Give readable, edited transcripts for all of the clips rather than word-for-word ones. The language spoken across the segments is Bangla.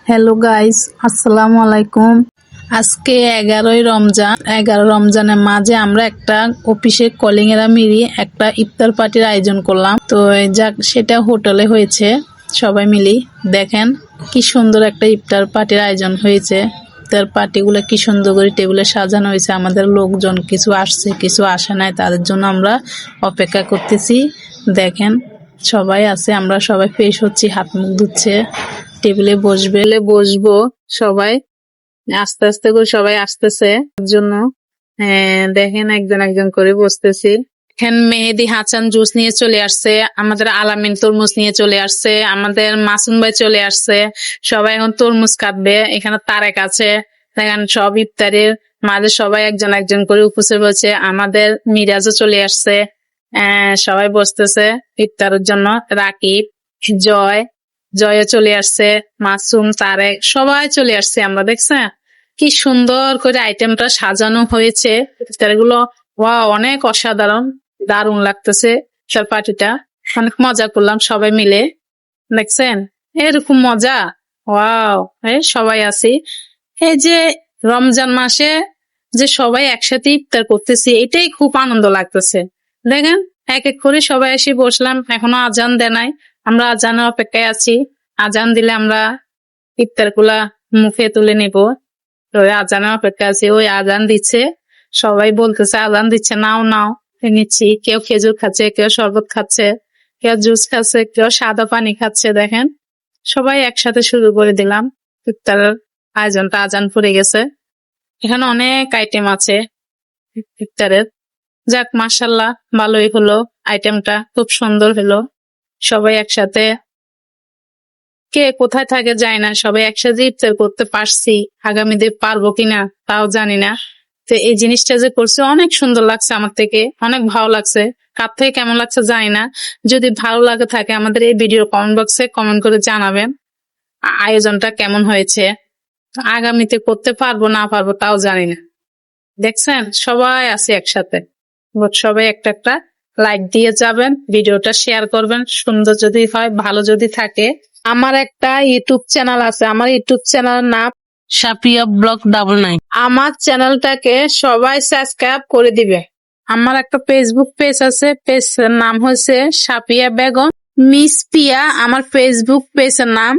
হ্যালো গাইস, আসসালামু আলাইকুম। আজকে 11ই রমজান। 11 রমজানের মাঝে আমরা একটা অফিসে কলিগেরা মিলিয়ে একটা ইফতার পার্টির আয়োজন করলাম। তো যাক, সেটা হোটেলে হয়েছে। সবাই মিলি দেখেন কি সুন্দর একটা ইফতার পার্টির আয়োজন হয়েছে। ইফতার পার্টিগুলো কি সুন্দর করে টেবিলে সাজানো হয়েছে। আমাদের লোকজন কিছু আসছে, কিছু আসে নাই, তাদের জন্য আমরা অপেক্ষা করতেছি। দেখেন সবাই আছে, আমরা সবাই ফ্রেশ হচ্ছি, হাত মুখ ধুচ্ছে, টেবিলে বসবো সবাই। আস্তে আস্তে করে সবাই আসতেছে এর জন্য। হ্যাঁ, দেখেন একজন একজন করে বসতেছি। এখানে মেহেদি হাসান জুস নিয়ে চলে আসছে, আমাদের আলামিন তরমুজ নিয়ে চলে আসছে, আমাদের মাসুম ভাই চলে আসছে। সবাই এখন তরমুজ কাটবে। এখানে তারেক আছে। দেখেন সব ইফতারের মাঝে সবাই একজন একজন করে উপস্থিত হচ্ছে। আমাদের মিরাজও চলে আসছে। সবাই বসতেছে ইফতারের জন্য। রাকিব, জয়, জয়ও চলে আসছে, মাসুম, তারেক সবাই চলে আসছে। আমরা দেখছেন কি সুন্দর করে আইটেমটা সাজানো হয়েছে। ইফতারগুলো অনেক অসাধারণ, দারুণ লাগতেছে। সব পার্টিটা অনেক মজা করলাম সবাই মিলে। দেখছেন এরকম মজা। ওয়াও, সবাই আছি। এই যে রমজান মাসে যে সবাই একসাথে ইফতার করতেছি, এটাই খুব আনন্দ লাগতেছে। দেখেন এক এক করে সবাই এসে বসলাম, এখনো আজান দেয় নাই। আমরা আজানের অপেক্ষায় আছি। আজান দিলে আমরা ইফতার গুলা মুখে তুলে নিব। তো আজানের অপেক্ষা আছি। ওই আজান দিচ্ছে, সবাই বলতেছে আজান দিচ্ছে, নাও নাও। নিচ্ছি, কেউ খেজুর খাচ্ছে, কেউ শরবত খাচ্ছে, কেউ জুস খাচ্ছে, কেউ সাদা পানি খাচ্ছে। দেখেন সবাই একসাথে শুরু করে দিলাম ইফতারের আয়োজনটা। আজান পড়ে গেছে। এখানে অনেক আইটেম আছে ইফতারের। যাক, মাশাল্লাহ, ভালোই হলো। আইটেমটা খুব সুন্দর হলো। সবাই একসাথে, কে কোথায় থাকে যায় না, সবাই একসাথে ইফতার করতে পারছি। আগামীতে পারবো কিনা তাও জানি না। তো এই জিনিসটা যে করছে অনেক সুন্দর লাগছে, আমার থেকে অনেক ভালো লাগছে। কার থেকে কেমন লাগছে জানি না। যদি ভালো লাগে থাকে আমাদের এই ভিডিও কমেন্ট বক্সে কমেন্ট করে জানাবেন আয়োজনটা কেমন হয়েছে। আগামীতে করতে পারবো না পারবো তাও জানি না। দেখছেন সবাই আছে একসাথে। সবাই একটা একটা লাইক দিয়ে যাবেন, ভিডিওটা শেয়ার করবেন। সুন্দর যদি হয়, ভালো যদি থাকে। আমার একটা ইউটিউব চ্যানেল আছে, আমার ইউটিউব চ্যানেলের নাম সাপিয়া ব্লগ 99। আমার চ্যানেলটাকে সবাই সাবস্ক্রাইব করে দিবে। আমার একটা ফেসবুক পেজ আছে, পেজের নাম হচ্ছে সাপিয়া বেগম মিস পিয়া। আমার ফেসবুক পেজের নাম।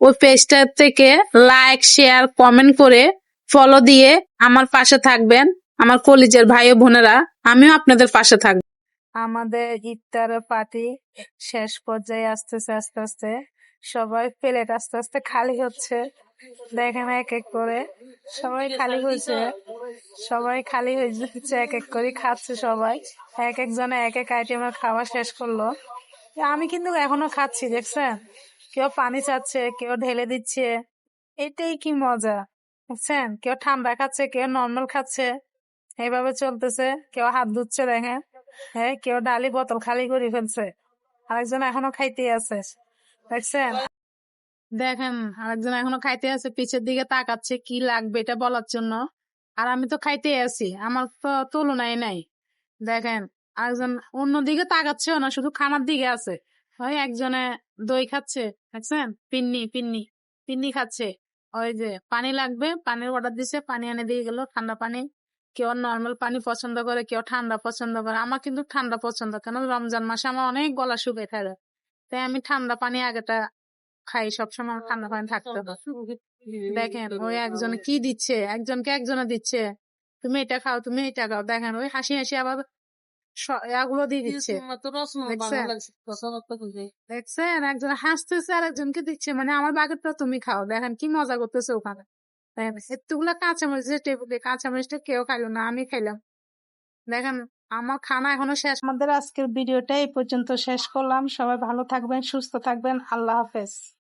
ওই পেজটা থেকে লাইক, শেয়ার, কমেন্ট করে ফলো দিয়ে আমার পাশে থাকবেন। আমার কলিজার ভাই ও বোনেরা, আমিও আপনাদের পাশে থাকবো। আমাদের ইফতারের পার্টি শেষ পর্যায়ে আসতেছে আস্তে আস্তে। সবাই প্লেট আস্তে আস্তে খালি হচ্ছে। দেখেন এক এক করে সবাই খালি হয়েছে। সবাই খালি হয়েছে, এক এক করে খাচ্ছে সবাই। এক একজনে এক এক আইটেমের খাওয়া শেষ করলো। আমি কিন্তু এখনো খাচ্ছি, দেখছেন? কেউ পানি চাচ্ছে, কেউ ঢেলে দিচ্ছে। এটাই কি মজা, বুঝছেন? কেউ ঠান্ডা খাচ্ছে, কেউ নর্মাল খাচ্ছে। এইভাবে চলতেছে। কেউ হাত ধুচ্ছে, দেখেন। হ্যাঁ, কেউ ডালি বোতল খালি করে ফেলছে। আরেকজন এখনো খাইতে আছে, দেখছেন? দেখেন আরেকজন এখনো খাইতে আছে, পিছের দিকে তাকাচ্ছে কি লাগবে এটা বলার জন্য। আর আমি তো খাইতে আছি, আমার তো তুলনায় নাই। দেখেন আরেকজন অন্যদিকে তাকাচ্ছেও না, শুধু খানার দিকে আছে। ওই একজনে দই খাচ্ছে, দেখছেন? পিন্নি পিন্নি পিন্নি খাচ্ছে। ওই যে পানি লাগবে, পানির অর্ডার দিছে, পানি এনে দিয়ে গেল, ঠান্ডা পানি। কেউ নর্মাল পানি পছন্দ করে, কেউ ঠান্ডা পছন্দ করে। আমার কিন্তু ঠান্ডা পছন্দ, কেন রমজান মাসে আমার অনেক গলা শুকিয়ে থাকে। তাই আমি ঠান্ডা পানি আগেটা খাই, সবসময় আমার ঠান্ডা পানি থাকতে হবে। দেখেন ওই একজনে কি দিচ্ছে, একজনকে একজনে দিচ্ছে, তুমি এটা খাও, তুমি এটা খাও। দেখেন ওই হাসি হাসি আবার এগুলো দিয়ে দিচ্ছে, দেখছেন? দেখছেন একজন হাসতেছে আর একজনকে দিচ্ছে, মানে আমার বাগেরটা তুমি খাও। দেখেন কি মজা করতেছে ওখানে। দেখেন এতগুলা কাঁচামরিচ টেবিলে, কাঁচামরিচটা কেউ খাইলো না, আমি খাইলাম। দেখেন আমার খানা এখনো শেষ। আমাদের আজকের ভিডিওটা এই পর্যন্ত শেষ করলাম। সবাই ভালো থাকবেন, সুস্থ থাকবেন। আল্লাহ হাফেজ।